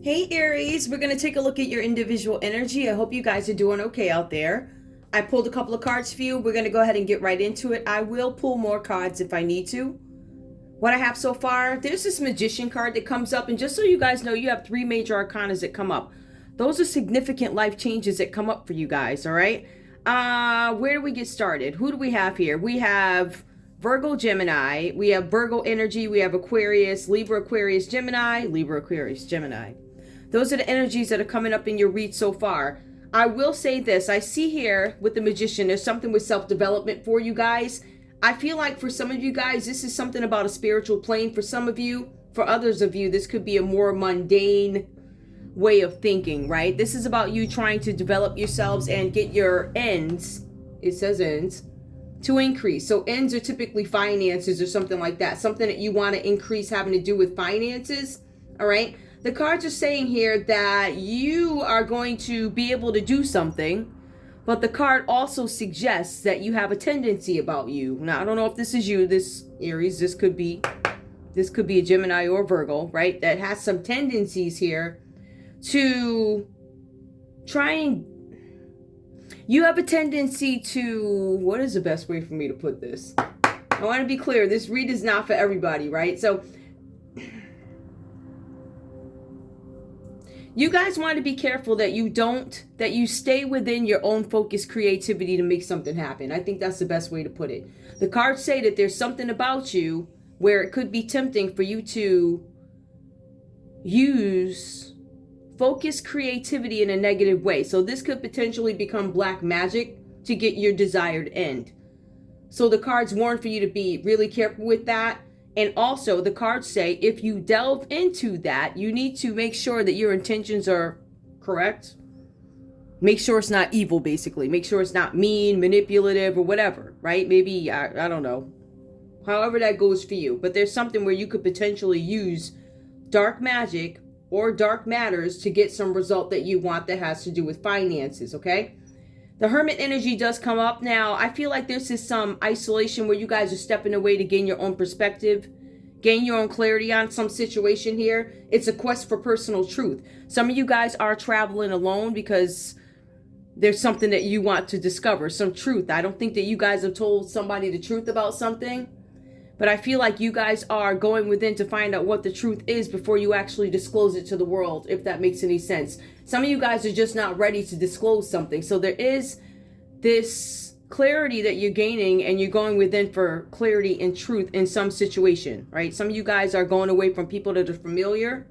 Hey Aries, we're going to take a look at your individual energy. I hope you guys are doing okay out there. I pulled a couple of cards for you. We're going to go ahead and get right into it. I will pull more cards if I need to. What I have so far, there's this magician card that comes up, and just so you guys know, you have three major arcanas that come up. Those are significant life changes that come up for you guys, all right? Where do we get started? Who do we have here? We have Virgo, Gemini. We have Virgo energy. We have Aquarius, Libra, Aquarius, Gemini, Libra, Aquarius, Gemini. Those are the energies that are coming up in your read so far. I will say this. I see here with the magician, there's something with self-development for you guys. I feel like for some of you guys, this is something about a spiritual plane. For some of you, for others of you, this could be a more mundane way of thinking, right? This is about you trying to develop yourselves and get your ends, it says ends, to increase. So ends are typically finances or something like that. Something that you want to increase having to do with finances, all right? The cards are saying here that you are going to be able to do something, but the card also suggests that you have a tendency about you. Now, I don't know if this is you, this Aries, this could be a Gemini or Virgo, right? That has some tendencies here to try and, you have a tendency to, what is the best way for me to put this? I want to be clear, this read is not for everybody, right? So you guys want to be careful that you stay within your own focused creativity to make something happen. I think that's the best way to put it. The cards say that there's something about you where it could be tempting for you to use focused creativity in a negative way. So this could potentially become black magic to get your desired end. So the cards warn for you to be really careful with that. And also the cards say if you delve into that, you need to make sure that your intentions are correct. Make sure it's not evil, basically. Make sure it's not mean, manipulative, or whatever, right? Maybe, I don't know. However that goes for you. But there's something where you could potentially use dark magic or dark matters to get some result that you want that has to do with finances, okay? The Hermit energy does come up. Now, I feel like this is some isolation where you guys are stepping away to gain your own perspective, gain your own clarity on some situation here. It's a quest for personal truth. Some of you guys are traveling alone because there's something that you want to discover, some truth. I don't think that you guys have told somebody the truth about something, but I feel like you guys are going within to find out what the truth is before you actually disclose it to the world, if that makes any sense. Some of you guys are just not ready to disclose something. So there is this clarity that you're gaining, and you're going within for clarity and truth in some situation, right? Some of you guys are going away from people that are familiar.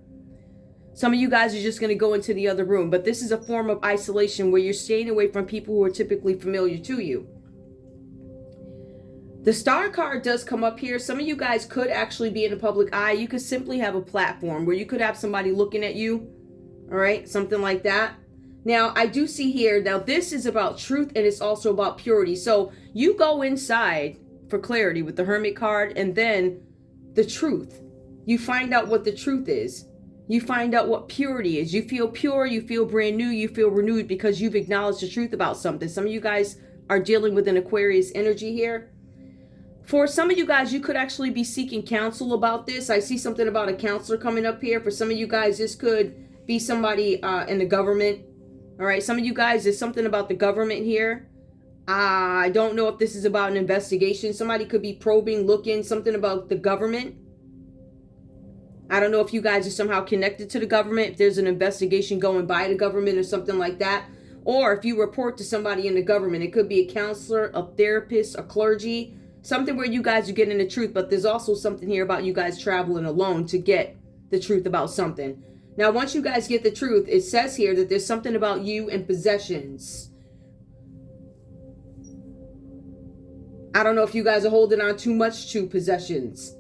Some of you guys are just going to go into the other room. But this is a form of isolation where you're staying away from people who are typically familiar to you. The star card does come up here. Some of you guys could actually be in the public eye. You could simply have a platform where you could have somebody looking at you. All right, something like that. Now, I do see here, now this is about truth and it's also about purity. So you go inside for clarity with the Hermit card, and then the truth. You find out what the truth is. You find out what purity is. You feel pure, you feel brand new, you feel renewed because you've acknowledged the truth about something. Some of you guys are dealing with an Aquarius energy here. For some of you guys, you could actually be seeking counsel about this. I see something about a counselor coming up here. For some of you guys, this could be somebody in the government. All right, some of you guys, there's something about the government here. I don't know if this is about an investigation. Somebody could be probing, looking, something about the government. I don't know if you guys are somehow connected to the government, if there's an investigation going by the government or something like that. Or if you report to somebody in the government, it could be a counselor, a therapist, a clergy. Something where you guys are getting the truth, but there's also something here about you guys traveling alone to get the truth about something. Now, once you guys get the truth, it says here that there's something about you and possessions. I don't know if you guys are holding on too much to possessions.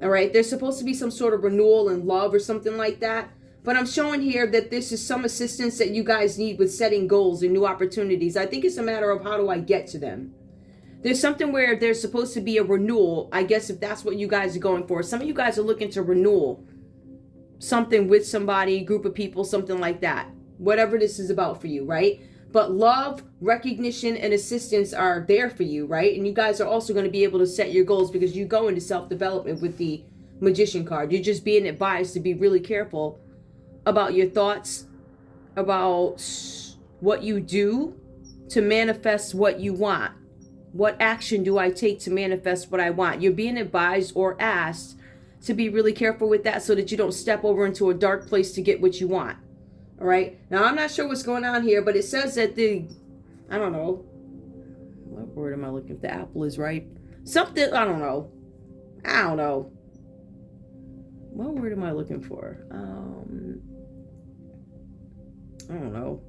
All right, there's supposed to be some sort of renewal in love or something like that. But I'm showing here that this is some assistance that you guys need with setting goals and new opportunities. I think it's a matter of how do I get to them. There's something where there's supposed to be a renewal, I guess, if that's what you guys are going for. Some of you guys are looking to renewal something with somebody, group of people, something like that. Whatever this is about for you, right? But love, recognition, and assistance are there for you, right? And you guys are also going to be able to set your goals because you go into self-development with the Magician card. You're just being advised to be really careful about your thoughts, about what you do to manifest what you want. What action do I take to manifest what I want? You're being advised or asked to be really careful with that so that you don't step over into a dark place to get what you want. All right. Now, I'm not sure what's going on here, but it says that I don't know. What word am I looking for? The apple is ripe. Something, I don't know. What word am I looking for? I don't know.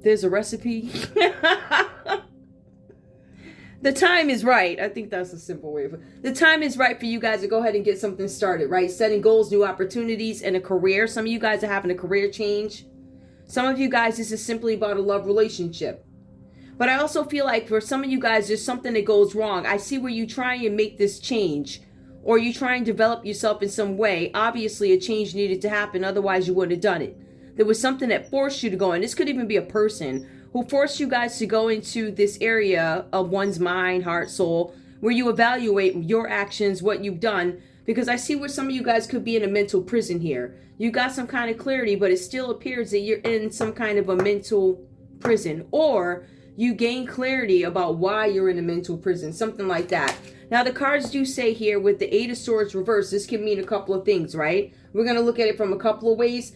There's a recipe. The time is right. I think that's a simple way of it. The time is right for you guys to go ahead and get something started, right? Setting goals, new opportunities, and a career. Some of you guys are having a career change. Some of you guys, this is simply about a love relationship. But I also feel like for some of you guys, there's something that goes wrong. I see where you try and make this change, or you try and develop yourself in some way. Obviously, a change needed to happen. Otherwise, you wouldn't have done it. There was something that forced you to go in. This could even be a person who forced you guys to go into this area of one's mind, heart, soul, where you evaluate your actions, what you've done. Because I see where some of you guys could be in a mental prison here. You got some kind of clarity, but it still appears that you're in some kind of a mental prison. Or you gain clarity about why you're in a mental prison, something like that. Now, the cards do say here with the Eight of Swords reversed, this can mean a couple of things, right? We're going to look at it from a couple of ways.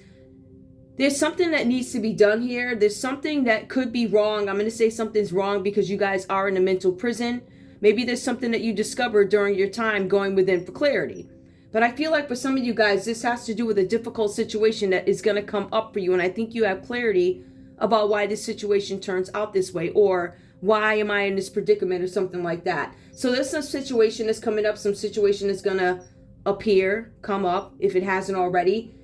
There's something that needs to be done here. There's something that could be wrong. I'm going to say something's wrong because you guys are in a mental prison. Maybe there's something that you discovered during your time going within for clarity. But I feel like for some of you guys, this has to do with a difficult situation that is going to come up for you. And I think you have clarity about why this situation turns out this way, or why am I in this predicament, or something like that. So there's some situation that's coming up, some situation that's going to come up if it hasn't already.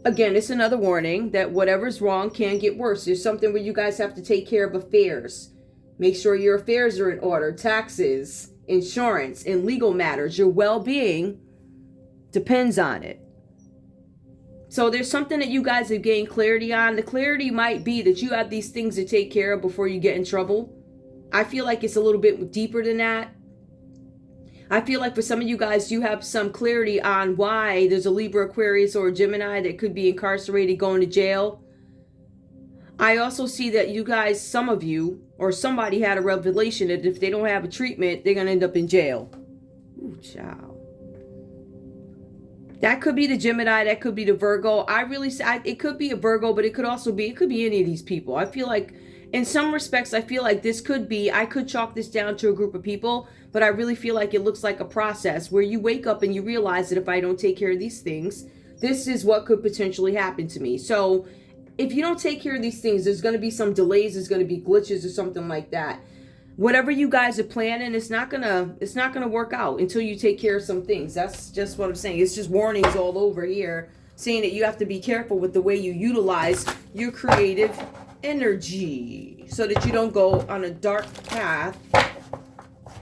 Again, it's another warning that whatever's wrong can get worse. There's something where you guys have to take care of affairs. Make sure your affairs are in order. Taxes, insurance, and legal matters. Your well-being depends on it. So there's something that you guys have gained clarity on. The clarity might be that you have these things to take care of before you get in trouble. I feel like it's a little bit deeper than that. I feel like for some of you guys, you have some clarity on why there's a Libra, Aquarius, or a Gemini that could be incarcerated, going to jail. I also see that you guys, some of you, or somebody had a revelation that if they don't have a treatment, they're going to end up in jail. Ooh, child. That could be the Gemini. That could be the Virgo. It could be a Virgo, but it could be any of these people. I feel like in some respects, I feel like I could chalk this down to a group of people, but I really feel like it looks like a process where you wake up and you realize that if I don't take care of these things, this is what could potentially happen to me. So if you don't take care of these things, there's going to be some delays, there's going to be glitches or something like that. Whatever you guys are planning, it's not gonna work out until you take care of some things. That's just what I'm saying. It's just warnings all over here saying that you have to be careful with the way you utilize your creative energy so that you don't go on a dark path.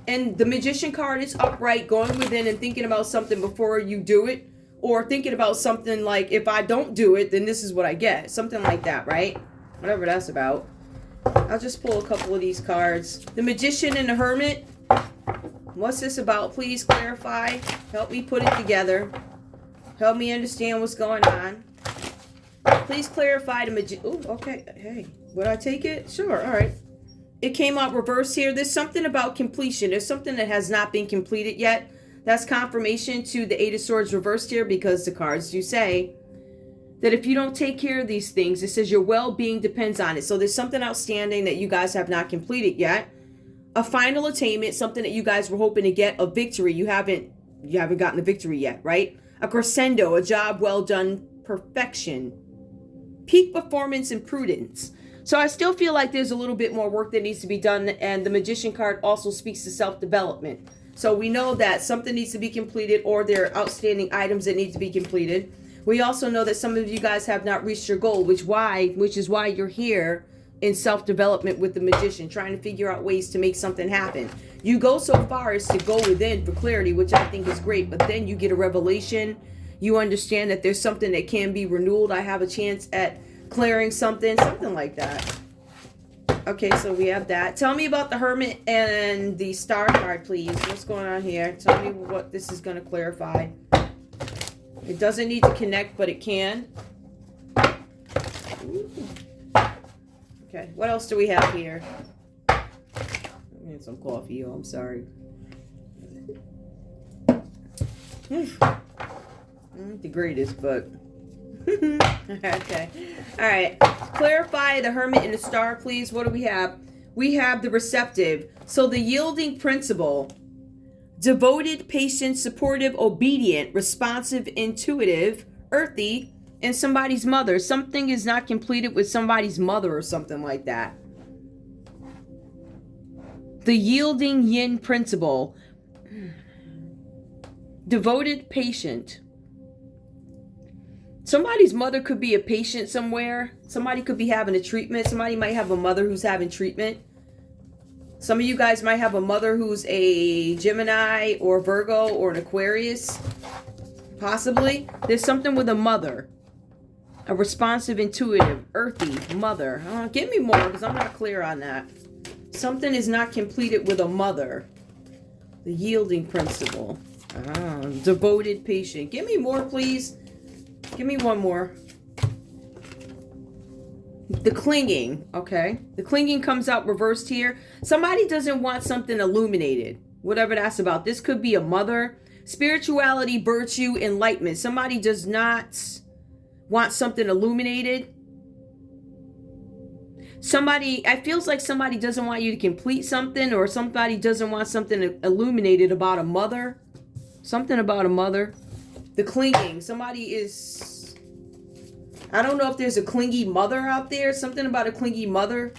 And the Magician card is upright, going within and thinking about something before you do it, or thinking about something like, if I don't do it, then this is what I get. Something like that, right? Whatever that's about. I'll just pull a couple of these cards. The Magician and the Hermit. What's this about? Please clarify. Help me put it together. Help me understand what's going on. Please clarify the Magician. Oh, okay. Hey, would I take it? Sure. All right. It came out reverse here. There's something about completion. There's something that has not been completed yet. That's confirmation to the Eight of Swords reversed here, because the cards do say that if you don't take care of these things, it says your well-being depends on it. So there's something outstanding that you guys have not completed yet. A final attainment, something that you guys were hoping to get, a victory. You haven't gotten the victory yet, right? A crescendo, a job well done, perfection, peak performance, and prudence. So I still feel like there's a little bit more work that needs to be done. And the Magician card also speaks to self-development. So we know that something needs to be completed, or there are outstanding items that need to be completed. We also know that some of you guys have not reached your goal, which is why you're here in self-development with the Magician, trying to figure out ways to make something happen. You go so far as to go within for clarity, which I think is great, but then you get a revelation. You understand that there's something that can be renewed. I have a chance at clearing something like that. Okay, so we have that. Tell me about the Hermit and the Star card, please. What's going on here? Tell me what this is going to clarify. It doesn't need to connect, but it can. Ooh. Okay, what else do we have here? I need some coffee. Oh, I'm sorry. The greatest, but okay. All right. Clarify the Hermit and the Star, please. What do we have? We have the receptive. So the yielding principle. Devoted, patient, supportive, obedient, responsive, intuitive, earthy, and somebody's mother. Something is not completed with somebody's mother or something like that. The yielding yin principle. Devoted, patient. Somebody's mother could be a patient somewhere. Somebody could be having a treatment. Somebody might have a mother who's having treatment. Some of you guys might have a mother who's a Gemini or Virgo or an Aquarius. Possibly. There's something with a mother. A responsive, intuitive, earthy mother. Give me more because I'm not clear on that. Something is not completed with a mother. The yielding principle. Devoted, patient. Give me more, please. Give me one more. The clinging. Okay. The clinging comes out reversed here. Somebody doesn't want something illuminated. Whatever that's about. This could be a mother. Spirituality, virtue, enlightenment. Somebody does not want something illuminated. Somebody, it feels like somebody doesn't want you to complete something, or somebody doesn't want something illuminated about a mother. Something about a mother. The clinging. Somebody is, I don't know if there's a clingy mother out there. Something about a clingy mother.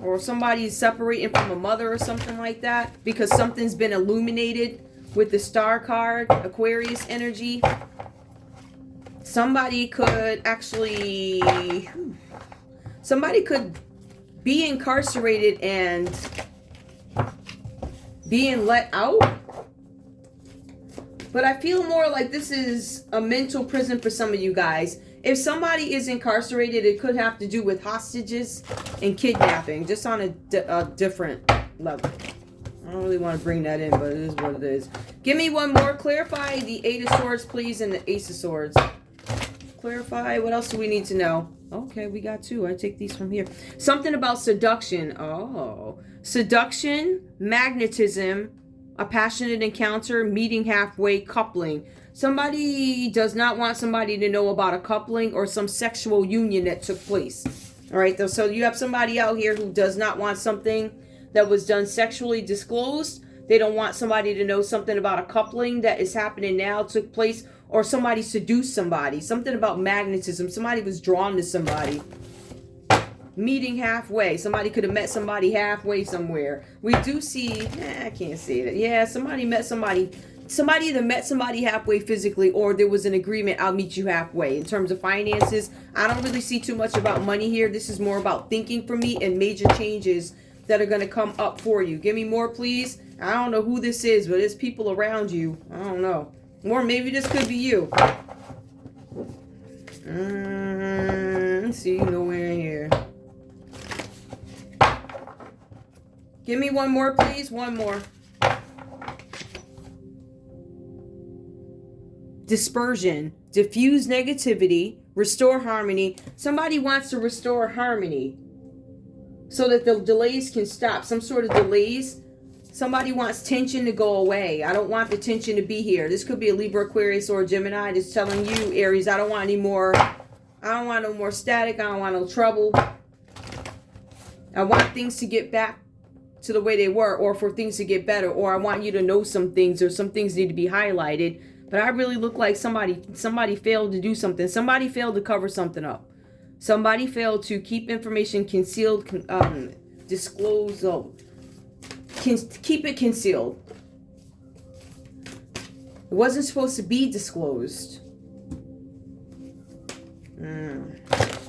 Or somebody's separating from a mother or something like that. Because something's been illuminated with the star card. Aquarius energy. Somebody could actually, somebody could be incarcerated and being let out. But I feel more like this is a mental prison for some of you guys. If somebody is incarcerated, it could have to do with hostages and kidnapping, just on a different level. I don't really want to bring that in, but it is what it is. Give me one more. Clarify the Eight of Swords, please, and the Ace of Swords. Clarify. What else do we need to know? Okay, we got two. I take these from here. Something about seduction. Oh. Seduction, magnetism, a passionate encounter, meeting halfway, coupling. Somebody does not want somebody to know about a coupling or some sexual union that took place. All right, so you have somebody out here who does not want something that was done sexually disclosed. They don't want somebody to know something about a coupling that is happening now, took place, or somebody seduced somebody. Something about magnetism. Somebody was drawn to somebody. Meeting halfway. Somebody could have met somebody halfway somewhere. We do see, I can't say that. Yeah, somebody met somebody. Somebody either met somebody halfway physically, or there was an agreement, I'll meet you halfway. In terms of finances, I don't really see too much about money here. This is more about thinking for me and major changes that are going to come up for you. Give me more, please. I don't know who this is, but it's people around you. I don't know. Or maybe this could be you. Let's see, nowhere in here. Give me one more, please. One more. Dispersion. Diffuse negativity. Restore harmony. Somebody wants to restore harmony so that the delays can stop. Some sort of delays. Somebody wants tension to go away. I don't want the tension to be here. This could be a Libra, Aquarius, or a Gemini. Just telling you, Aries, I don't want any more. I don't want no more static. I don't want no trouble. I want things to get back to the way they were, or for things to get better, or I want you to know some things, or some things need to be highlighted. But I really look like somebody failed to do something. Somebody failed to cover something up. Somebody failed to keep information concealed, disclose, keep it concealed. It wasn't supposed to be disclosed.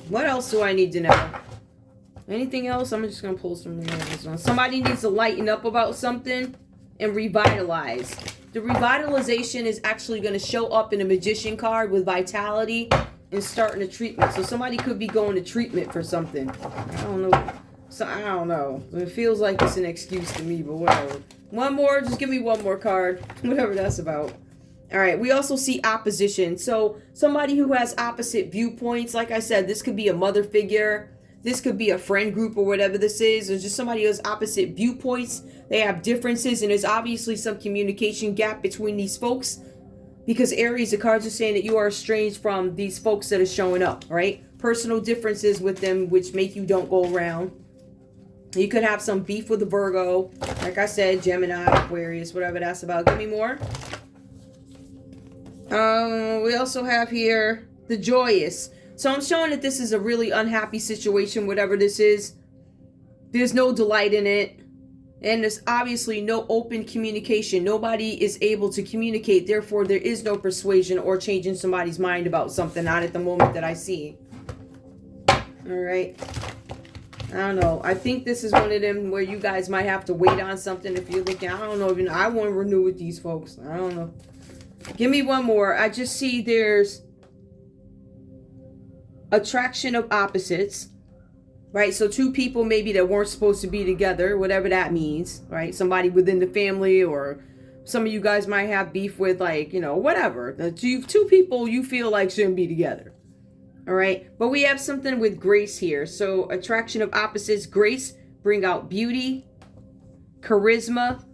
What else do I need to know? Anything else? I'm just going to pull some more. Somebody needs to lighten up about something and revitalize. The revitalization is actually going to show up in a Magician card with vitality and starting a treatment. So somebody could be going to treatment for something. I don't know. So I don't know. It feels like it's an excuse to me, but whatever. One more. Just give me one more card. Whatever that's about. All right, we also see opposition. So somebody who has opposite viewpoints, like I said, this could be a mother figure. This could be a friend group or whatever this is. Or just somebody who has opposite viewpoints. They have differences, and there's obviously some communication gap between these folks. Because Aries, the cards are saying that you are estranged from these folks that are showing up, right? Personal differences with them, which make you don't go around. You could have some beef with a Virgo. Like I said, Gemini, Aquarius, whatever that's about. Give me more. We also have here the joyous. So I'm showing that this is a really unhappy situation, whatever this is. There's no delight in it. And there's obviously no open communication. Nobody is able to communicate. Therefore, there is no persuasion or changing somebody's mind about something. Not at the moment that I see. All right. I don't know. I think this is one of them where you guys might have to wait on something if you're looking. I don't know. Even I want to renew with these folks. I don't know. Give me one more. I just see there's attraction of opposites, right? So two people maybe that weren't supposed to be together, whatever that means, right? Somebody within the family, or some of you guys might have beef with, like, you know, whatever. The two people you feel like shouldn't be together, all right? But we have something with grace here. So attraction of opposites, grace, bring out beauty, charisma,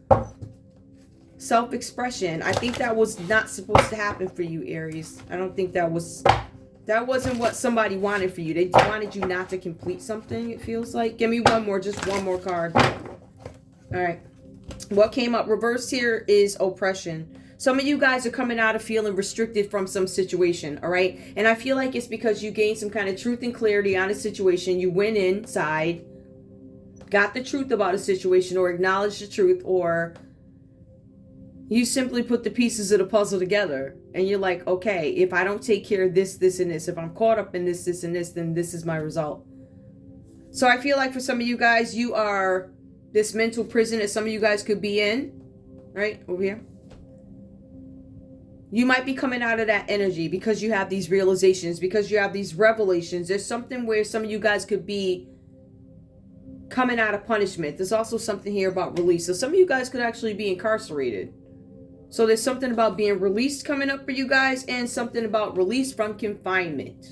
self-expression. I think that was not supposed to happen for you, Aries. I don't think that wasn't what somebody wanted for you. They wanted you not to complete something, it feels like. Give me one more, just one more card. All right. What came up reversed here is oppression. Some of you guys are coming out of feeling restricted from some situation, all right? And I feel like it's because you gained some kind of truth and clarity on a situation. You went inside, got the truth about a situation, or acknowledged the truth, or you simply put the pieces of the puzzle together, and you're like, okay, if I don't take care of this, this, and this, if I'm caught up in this, this, and this, then this is my result. So I feel like for some of you guys, you are this mental prison that some of you guys could be in, right over here. You might be coming out of that energy because you have these realizations, because you have these revelations. There's something where some of you guys could be coming out of punishment. There's also something here about release. So some of you guys could actually be incarcerated. So there's something about being released coming up for you guys, and something about release from confinement.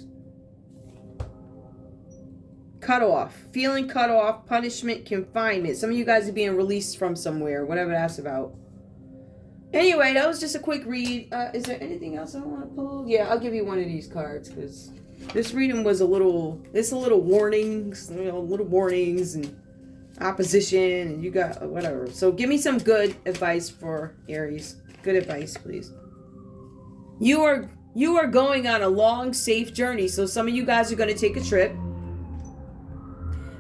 Cut off. Feeling cut off, punishment, confinement. Some of you guys are being released from somewhere, whatever that's about. Anyway, that was just a quick read. Is there anything else I want to pull? Yeah, I'll give you one of these cards, because this reading was a little warnings, little warnings and opposition, and you got whatever. So give me some good advice for Aries. Good advice, please. You are going on a long, safe journey. So some of you guys are going to take a trip.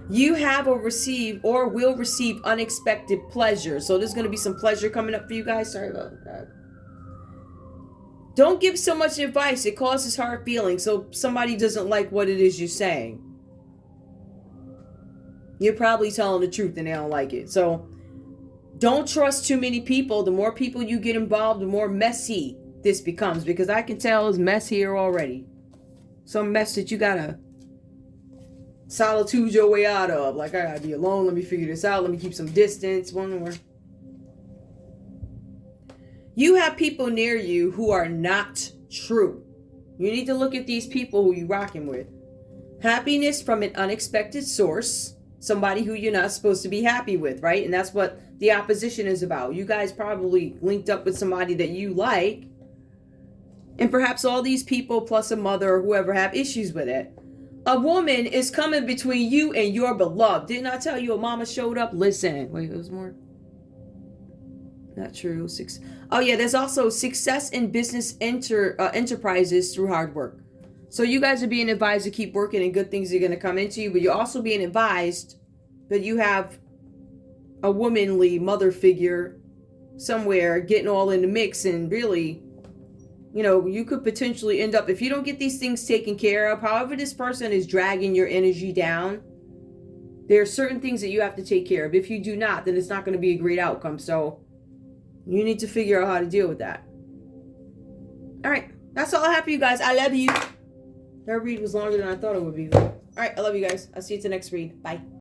You have or receive or will receive unexpected pleasure. So there's going to be some pleasure coming up for you guys. Sorry about that. Don't give so much advice. It causes hard feelings. So somebody doesn't like what it is you're saying. You're probably telling the truth and they don't like it. So don't trust too many people. The more people you get involved, the more messy this becomes. Because I can tell it's mess here already. Some mess that you gotta solitude your way out of. Like, I gotta be alone. Let me figure this out. Let me keep some distance. One more. You have people near you who are not true. You need to look at these people who you're rocking with. Happiness from an unexpected source. Somebody who you're not supposed to be happy with, right? And that's what the opposition is about. You guys probably linked up with somebody that you like. And perhaps all these people plus a mother or whoever have issues with it. A woman is coming between you and your beloved. Didn't I tell you a mama showed up? Listen. Wait, there's more. Not true. Oh yeah, there's also success in business enterprises through hard work. So you guys are being advised to keep working and good things are going to come into you. But you're also being advised that you have a womanly mother figure somewhere getting all in the mix. And really, you know, you could potentially end up, if you don't get these things taken care of, however this person is dragging your energy down, there are certain things that you have to take care of. If you do not, then it's not going to be a great outcome. So you need to figure out how to deal with that. All right. That's all I have for you guys. I love you. That read was longer than I thought it would be. All right. I love you guys. I'll see you at the next read. Bye.